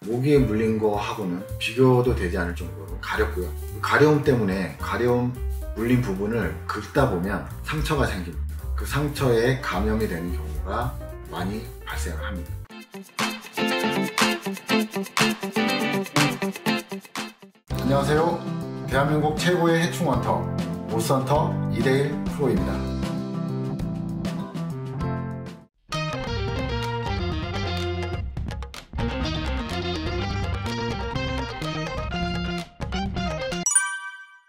모기에 물린 거 하고는 비교도 되지 않을 정도로 가렵고요. 가려움 때문에 가려움 물린 부분을 긁다 보면 상처가 생깁니다. 그 상처에 감염이 되는 경우가 많이 발생합니다. 안녕하세요. 대한민국 최고의 해충헌터 모스헌터 2대1 프로입니다.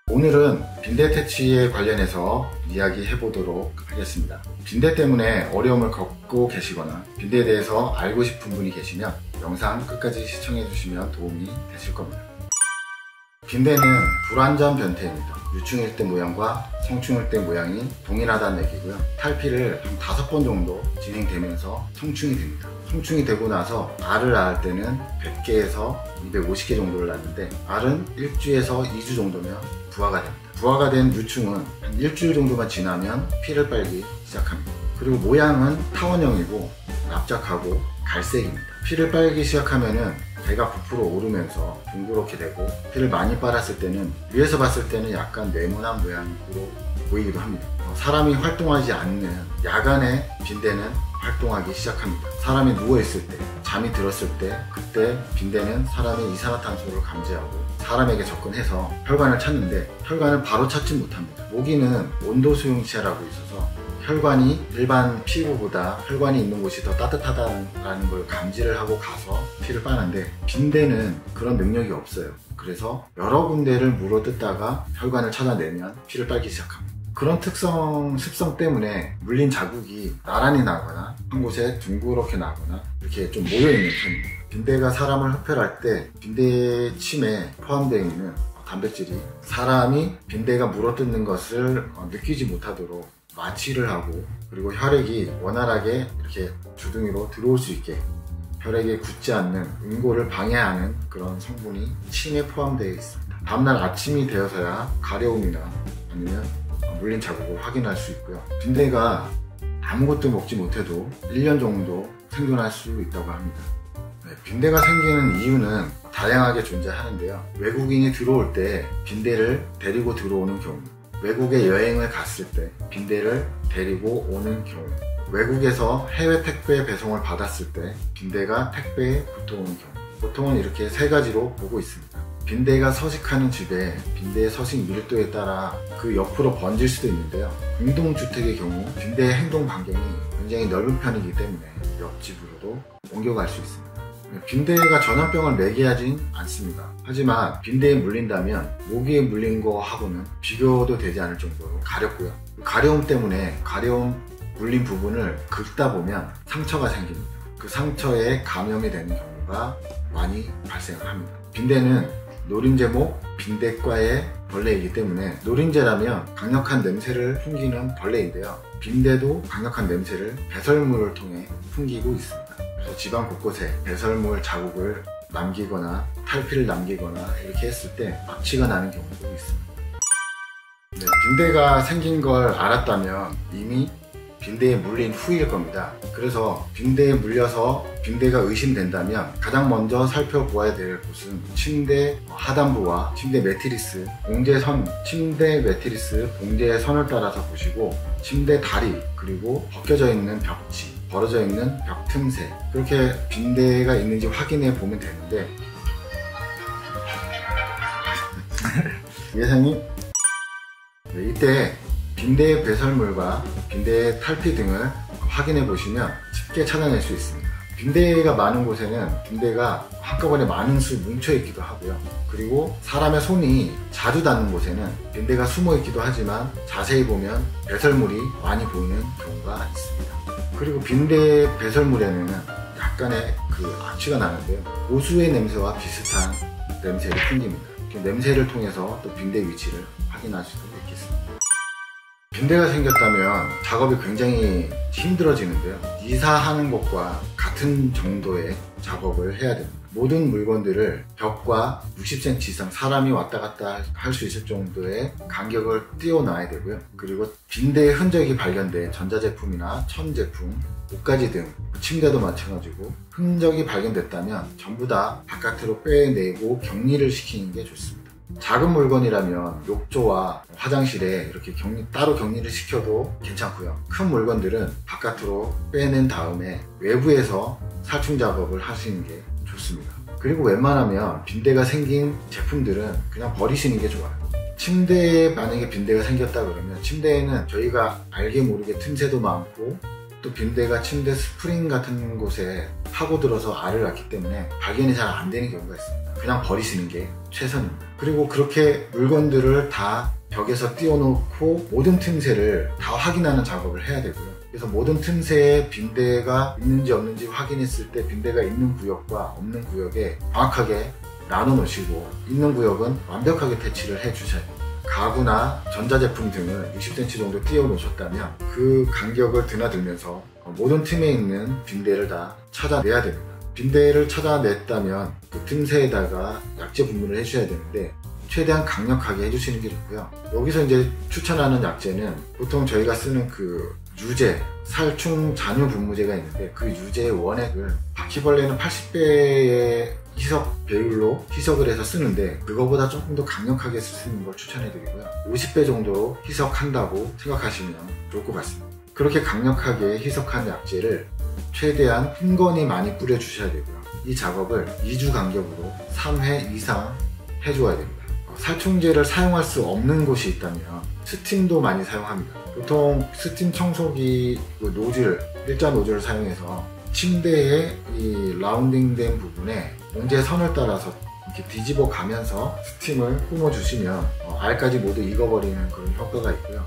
오늘은 빈대 퇴치에 관련해서 이야기해 보도록 하겠습니다. 빈대 때문에 어려움을 겪고 계시거나 빈대에 대해서 알고 싶은 분이 계시면 영상 끝까지 시청해 주시면 도움이 되실 겁니다. 빈대는 불완전 변태입니다. 유충일 때 모양과 성충일 때 모양이 동일하다는 얘기고요. 탈피를 한 5번 정도 진행되면서 성충이 됩니다. 성충이 되고 나서 알을 낳을 때는 100개에서 250개 정도를 낳는데 알은 1주에서 2주 정도면 부화가 됩니다. 부화가 된 유충은 한 일주일 정도만 지나면 피를 빨기 시작합니다. 그리고 모양은 타원형이고 납작하고 갈색입니다. 피를 빨기 시작하면은 배가 부풀어 오르면서 둥그렇게 되고 피를 많이 빨았을 때는 위에서 봤을 때는 약간 네모난 모양으로 보이기도 합니다. 사람이 활동하지 않는 야간에 빈대는 활동하기 시작합니다. 사람이 누워있을 때, 잠이 들었을 때 그때 빈대는 사람의 이산화탄소를 감지하고 사람에게 접근해서 혈관을 찾는데 혈관을 바로 찾지 못합니다. 모기는 온도 수용체라고 있어서 혈관이 일반 피부보다 혈관이 있는 곳이 더 따뜻하다는 걸 감지를 하고 가서 피를 빠는데 빈대는 그런 능력이 없어요. 그래서 여러 군데를 물어뜯다가 혈관을 찾아내면 피를 빨기 시작합니다. 그런 습성 때문에 물린 자국이 나란히 나거나 한 곳에 둥그렇게 나거나 이렇게 좀 모여있는 편입니다. 빈대가 사람을 흡혈할 때 빈대 침에 포함되어 있는 단백질이 사람이 빈대가 물어뜯는 것을 느끼지 못하도록 마취를 하고 그리고 혈액이 원활하게 이렇게 주둥이로 들어올 수 있게 혈액에 굳지 않는 응고를 방해하는 그런 성분이 침에 포함되어 있습니다. 다음날 아침이 되어서야 가려움이나 아니면 물린 자국을 확인할 수 있고요. 빈대가 아무것도 먹지 못해도 1년 정도 생존할 수 있다고 합니다. 빈대가 생기는 이유는 다양하게 존재하는데요. 외국인이 들어올 때 빈대를 데리고 들어오는 경우, 외국에 여행을 갔을 때 빈대를 데리고 오는 경우, 외국에서 해외 택배 배송을 받았을 때 빈대가 택배에 붙어오는 경우, 보통은 이렇게 3가지로 보고 있습니다. 빈대가 서식하는 집에 빈대의 서식 밀도에 따라 그 옆으로 번질 수도 있는데요. 공동주택의 경우 빈대의 행동 반경이 굉장히 넓은 편이기 때문에 옆집으로도 옮겨갈 수 있습니다. 빈대가 전염병을 매개하진 않습니다. 하지만 빈대에 물린다면 모기에 물린 거 하고는 비교도 되지 않을 정도로 가렵고요. 가려움 때문에 가려움 물린 부분을 긁다 보면 상처가 생깁니다. 그 상처에 감염이 되는 경우가 많이 발생합니다. 빈대는 노린재목 빈대과의 벌레이기 때문에 노린재라면 강력한 냄새를 풍기는 벌레인데요. 빈대도 강력한 냄새를 배설물을 통해 풍기고 있습니다. 그래서 집안 곳곳에 배설물 자국을 남기거나 탈피를 남기거나 이렇게 했을 때 악취가 나는 경우도 있습니다. 빈대가 생긴 걸 알았다면 이미 빈대에 물린 후일 겁니다. 그래서 빈대에 물려서 빈대가 의심된다면 가장 먼저 살펴보아야 될 곳은 침대 하단부와 침대 매트리스, 봉제선, 침대 매트리스, 봉제선을 따라서 보시고 침대 다리, 그리고 벗겨져 있는 벽지, 벌어져 있는 벽 틈새, 그렇게 빈대가 있는지 확인해 보면 되는데 예상이 이때 빈대의 배설물과 빈대의 탈피 등을 확인해 보시면 쉽게 찾아낼 수 있습니다. 빈대가 많은 곳에는 빈대가 한꺼번에 많은 수 뭉쳐 있기도 하고요. 그리고 사람의 손이 자주 닿는 곳에는 빈대가 숨어 있기도 하지만 자세히 보면 배설물이 많이 보이는 경우가 있습니다. 그리고 빈대 배설물에는 약간의 악취가 나는데요. 고수의 냄새와 비슷한 냄새를 풍깁니다. 냄새를 통해서 또 빈대 위치를 확인할 수도 있겠습니다. 빈대가 생겼다면 작업이 굉장히 힘들어지는데요. 이사하는 것과 같은 정도의 작업을 해야 됩니다. 모든 물건들을 벽과 60cm 이상 사람이 왔다 갔다 할 수 있을 정도의 간격을 띄워놔야 되고요. 그리고 빈대의 흔적이 발견된 전자제품이나 천제품, 옷가지 등 침대도 마찬가지고 흔적이 발견됐다면 전부 다 바깥으로 빼내고 격리를 시키는 게 좋습니다. 작은 물건이라면 욕조와 화장실에 이렇게 따로 격리를 시켜도 괜찮고요. 큰 물건들은 바깥으로 빼낸 다음에 외부에서 살충 작업을 하시는 게 좋습니다. 그리고 웬만하면 빈대가 생긴 제품들은 그냥 버리시는 게 좋아요. 침대에 만약에 빈대가 생겼다 그러면 침대에는 저희가 알게 모르게 틈새도 많고 또 빈대가 침대 스프링 같은 곳에 파고들어서 알을 낳기 때문에 발견이 잘 안 되는 경우가 있습니다. 그냥 버리시는 게 최선입니다. 그리고 그렇게 물건들을 다 벽에서 띄워놓고 모든 틈새를 다 확인하는 작업을 해야 되고요. 그래서 모든 틈새에 빈대가 있는지 없는지 확인했을 때 빈대가 있는 구역과 없는 구역에 정확하게 나눠 놓으시고 있는 구역은 완벽하게 퇴치를 해 주셔야 됩니다. 가구나 전자제품 등을 60cm 정도 띄워 놓으셨다면 그 간격을 드나들면서 모든 틈에 있는 빈대를 다 찾아내야 됩니다. 빈대를 찾아냈다면 그 틈새에다가 약재 분무를 해주셔야 되는데 최대한 강력하게 해주시는 게 좋고요. 여기서 이제 추천하는 약재는 보통 저희가 쓰는 그 유제, 살충 잔유 분무제가 있는데 그 유제의 원액을 바퀴벌레는 80배의 희석 배율로 희석을 해서 쓰는데 그거보다 조금 더 강력하게 쓰는 걸 추천해 드리고요. 50배 정도로 희석한다고 생각하시면 좋을 것 같습니다. 그렇게 강력하게 희석한 약재를 최대한 흥건히 많이 뿌려 주셔야 되고요. 이 작업을 2주 간격으로 3회 이상 해줘야 됩니다. 살충제를 사용할 수 없는 곳이 있다면 스팀도 많이 사용합니다. 보통 스팀 청소기 노즐, 일자 노즐을 사용해서 침대의 이 라운딩된 부분에 봉제 선을 따라서 이렇게 뒤집어 가면서 스팀을 뿜어주시면 알까지 모두 익어버리는 그런 효과가 있고요.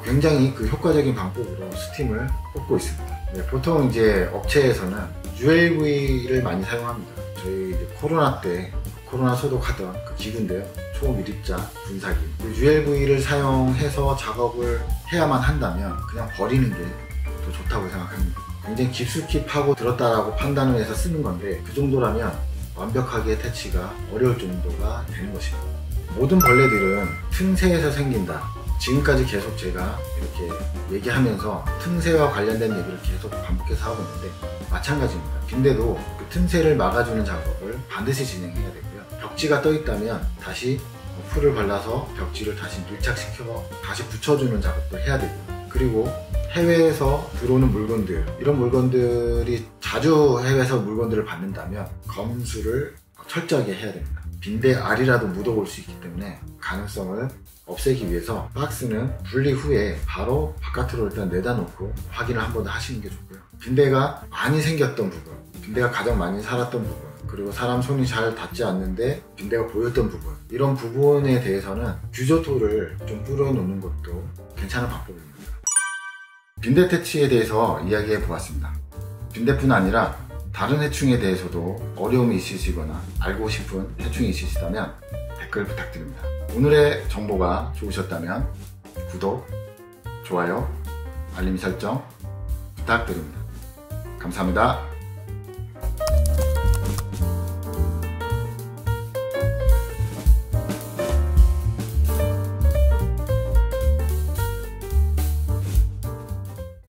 굉장히 그 효과적인 방법으로 스팀을 뽑고 있습니다. 네, 보통 이제 업체에서는 ULV를 많이 사용합니다. 저희 이제 코로나 때 코로나 소독하던 그 기구인데요. 초밀입자 분사기. ULV를 사용해서 작업을 해야만 한다면 그냥 버리는 게 더 좋다고 생각합니다. 굉장히 깊숙이 파고 들었다라고 판단을 해서 쓰는 건데 그 정도라면 완벽하게 퇴치가 어려울 정도가 되는 것입니다. 모든 벌레들은 틈새에서 생긴다. 지금까지 계속 제가 이렇게 얘기하면서 틈새와 관련된 얘기를 계속 반복해서 하고 있는데 마찬가지입니다. 빈대도 그 틈새를 막아주는 작업을 반드시 진행해야 되고요. 벽지가 떠 있다면 다시 풀을 발라서 벽지를 다시 밀착시켜 다시 붙여주는 작업도 해야 되고요. 그리고 해외에서 들어오는 물건들, 이런 물건들이 자주 해외에서 물건들을 받는다면 검수를 철저하게 해야 됩니다. 빈대 알이라도 묻어올 수 있기 때문에 가능성을 없애기 위해서 박스는 분리 후에 바로 바깥으로 일단 내다 놓고 확인을 한 번 더 하시는 게 좋고요. 빈대가 많이 생겼던 부분, 빈대가 가장 많이 살았던 부분, 그리고 사람 손이 잘 닿지 않는데 빈대가 보였던 부분, 이런 부분에 대해서는 규조토를 좀 뿌려 놓는 것도 괜찮은 방법입니다. 빈대 퇴치에 대해서 이야기해 보았습니다. 빈대뿐 아니라 다른 해충에 대해서도 어려움이 있으시거나 알고 싶은 해충이 있으시다면 댓글 부탁드립니다. 오늘의 정보가 좋으셨다면 구독, 좋아요, 알림 설정 부탁드립니다. 감사합니다.